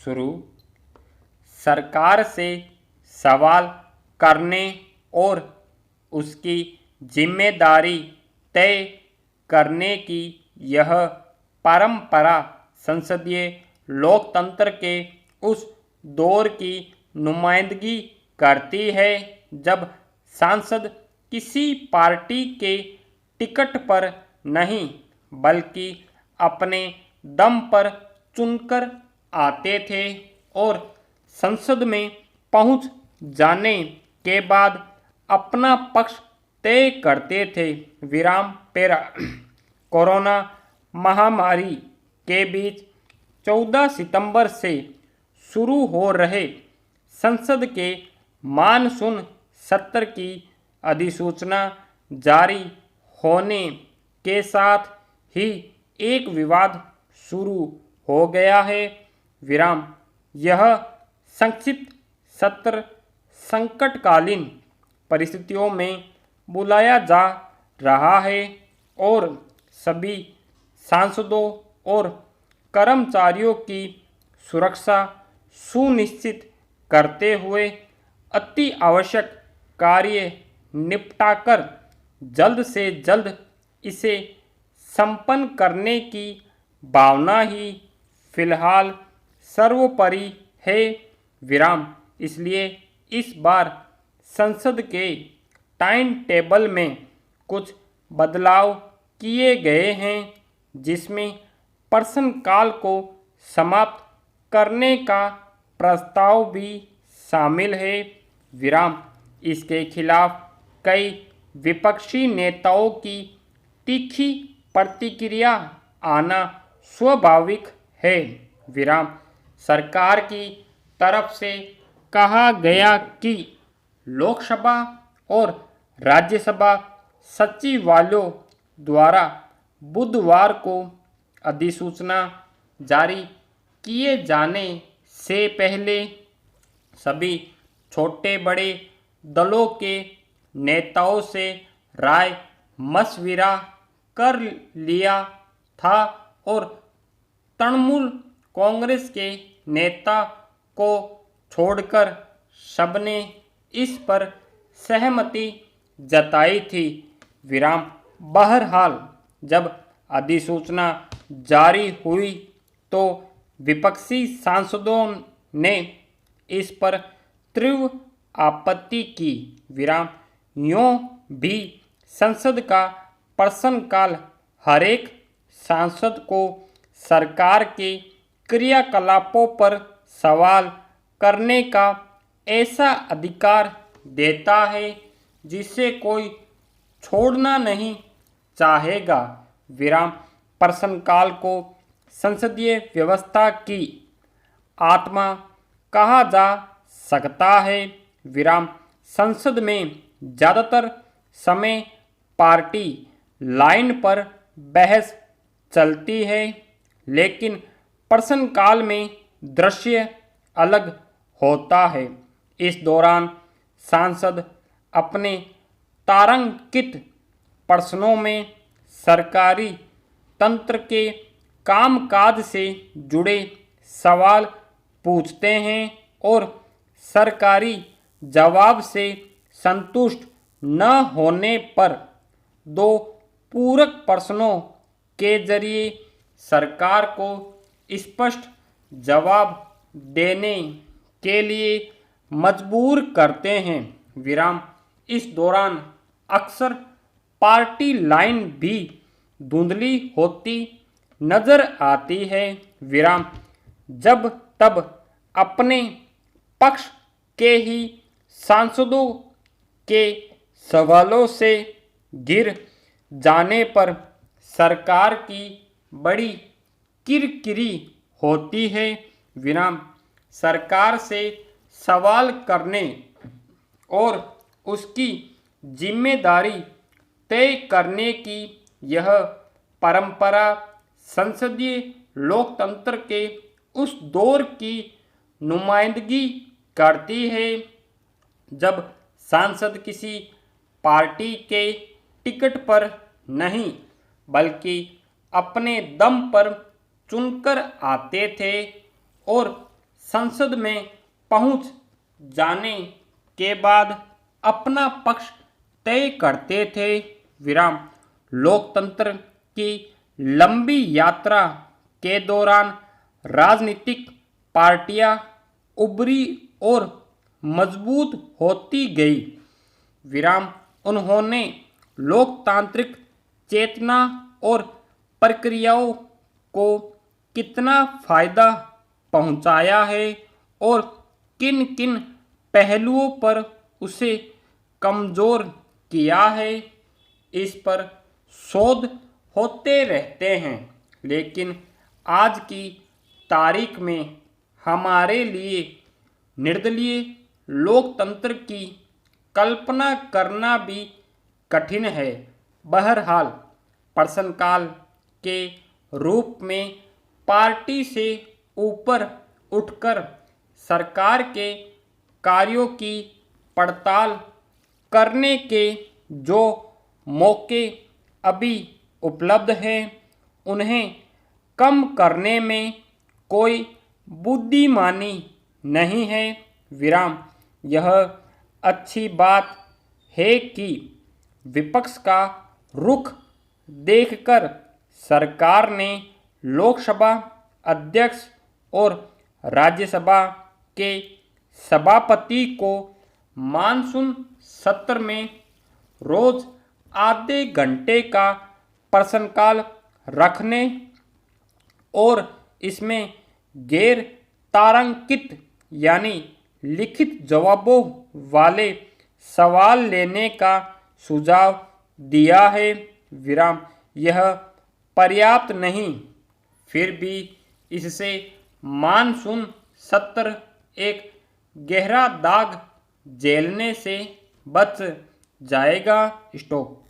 शुरू। सरकार से सवाल करने और उसकी जिम्मेदारी तय करने की यह परंपरा संसदीय लोकतंत्र के उस दौर की नुमाइंदगी करती है जब सांसद किसी पार्टी के टिकट पर नहीं बल्कि अपने दम पर चुनकर आते थे और संसद में पहुंच जाने के बाद अपना पक्ष तय करते थे। विराम पेरा। कोरोना महामारी के बीच 14 सितंबर से शुरू हो रहे संसद के मानसून सत्र की अधिसूचना जारी होने के साथ ही एक विवाद शुरू हो गया है। विराम। यह संक्षिप्त सत्र संकटकालीन परिस्थितियों में बुलाया जा रहा है और सभी सांसदों और कर्मचारियों की सुरक्षा सुनिश्चित करते हुए अति आवश्यक कार्य निपटाकर जल्द से जल्द इसे संपन्न करने की भावना ही फिलहाल सर्वोपरि है। विराम। इसलिए इस बार संसद के टाइम टेबल में कुछ बदलाव किए गए हैं जिसमें प्रश्नकाल को समाप्त करने का प्रस्ताव भी शामिल है। विराम। इसके खिलाफ कई विपक्षी नेताओं की तीखी प्रतिक्रिया आना स्वाभाविक है। विराम। सरकार की तरफ से कहा गया कि लोकसभा और राज्यसभा सचिवालयों द्वारा बुधवार को अधिसूचना जारी किए जाने से पहले सभी छोटे बड़े दलों के नेताओं से राय मशविरा कर लिया था और तृणमूल कांग्रेस के नेता को छोड़कर सबने इस पर सहमति जताई थी। विराम। बहरहाल जब अधिसूचना जारी हुई तो विपक्षी सांसदों ने इस पर तीव्र आपत्ति की। विराम। यूं भी संसद का प्रश्नकाल हरेक सांसद को सरकार के क्रियाकलापों पर सवाल करने का ऐसा अधिकार देता है जिसे कोई छोड़ना नहीं चाहेगा। विराम। प्रश्नकाल को संसदीय व्यवस्था की आत्मा कहा जा सकता है। विराम। संसद में ज़्यादातर समय पार्टी लाइन पर बहस चलती है लेकिन प्रश्नकाल में दृश्य अलग होता है। इस दौरान सांसद अपने तारांकित प्रश्नों में सरकारी तंत्र के कामकाज से जुड़े सवाल पूछते हैं और सरकारी जवाब से संतुष्ट न होने पर दो पूरक प्रश्नों के जरिए सरकार को स्पष्ट जवाब देने के लिए मजबूर करते हैं। विराम। इस दौरान अक्सर पार्टी लाइन भी धुंधली होती नजर आती है। विराम। जब तब अपने पक्ष के ही सांसदों के सवालों से घिर जाने पर सरकार की बड़ी किरकिरी होती है। विराम। सरकार से सवाल करने और उसकी जिम्मेदारी तय करने की यह परंपरा संसदीय लोकतंत्र के उस दौर की नुमाइंदगी करती है जब सांसद किसी पार्टी के टिकट पर नहीं बल्कि अपने दम पर चुनकर आते थे और संसद में पहुंच जाने के बाद अपना पक्ष तय करते थे। विराम लोकतंत्र की लंबी यात्रा के दौरान राजनीतिक पार्टियां उभरी और मजबूत होती गई। विराम उन्होंने लोकतांत्रिक चेतना और प्रक्रियाओं को कितना फायदा पहुंचाया है और किन किन पहलुओं पर उसे कमजोर किया है, इस पर शोध होते रहते हैं। लेकिन आज की तारीख में हमारे लिए निर्दलीय लोकतंत्र की कल्पना करना भी कठिन है। बहरहाल प्रश्नकाल के रूप में पार्टी से ऊपर उठकर सरकार के कार्यों की पड़ताल करने के जो मौके अभी उपलब्ध हैं, उन्हें कम करने में कोई बुद्धिमानी नहीं है। विराम यह अच्छी बात है कि विपक्ष का रुख देखकर सरकार ने लोकसभा अध्यक्ष और राज्यसभा के सभापति को मानसून सत्र में रोज आधे घंटे का प्रश्नकाल रखने और इसमें गैर तारांकित यानी लिखित जवाबों वाले सवाल लेने का सुझाव दिया है। विराम यह पर्याप्त नहीं, फिर भी इससे मानसून सत्र एक गहरा दाग झेलने से बच जाएगा। स्टॉप।